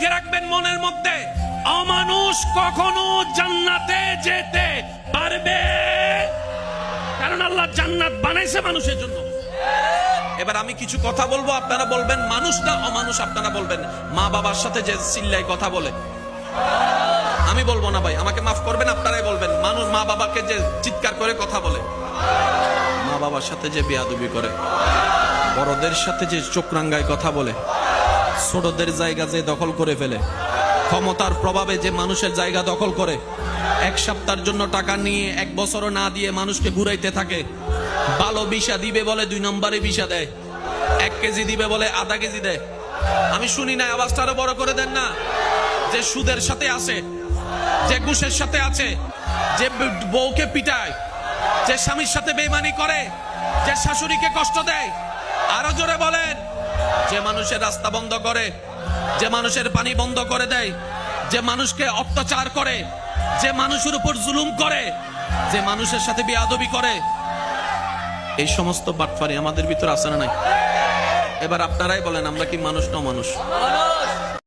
লিখে রাখবেন মনের মধ্যে, অমানুষ কখনো জান্নাতে যেতে পারবে, কারণ আল্লাহ জান্নাত বানাইছে মানুষের জন্য। এবার আমি কিছু কথা বলবো, আপনারা বলবেন মানুষ না অমানুষ। আপনারা বলবেন মা বাবার সাথে যে চিল্লাই কথা বলে, আমি বলবো না ভাই, আমাকে মাফ করবেন, আপনারাই বলবেন মানুষ। মা বাবাকে যে চিৎকার করে কথা বলে, মা বাবার সাথে যে বেয়াদবি করে, বড়দের সাথে যে চোখ রাঙ্গায় কথা বলে, ছোটদের জায়গা যে দখল করে ফেলে, ক্ষমতার প্রভাবে যে মানুষের জায়গা দখল করে, এক সপ্তাহের জন্য টাকা নিয়ে 1 বছরও না দিয়ে মানুষকে ঘুরাইতে থাকে। ভালো বিষা দিবে বলে 2 নম্বরে বিষা দেয়, 1 কেজি দিবে বলে আধা কেজি দেয়। আমি শুনি না, আওয়াজটা আরো বড় করে দেন না। যে সুদের সাথে আছে, যে ঘুষের সাথে আছে, যে বউকে পিটায়, যে স্বামীর সাথে বেইমানি করে, যে শাশুড়িকে কষ্ট দেয়, আরো জোরে বলেন। যে মানুষের রাস্তা বন্ধ করে, যে মানুষের পানি বন্ধ করে দেয়, যে মানুষকে অত্যাচার করে, যে মানুষের উপর জুলুম করে, যে মানুষের সাথে বেয়াদবি করে, এই সমস্ত বাটপারি আমাদের ভিতর আছে না নাই? এবার আপনারাই বলেন আমরা কি মানুষ না অমানুষ?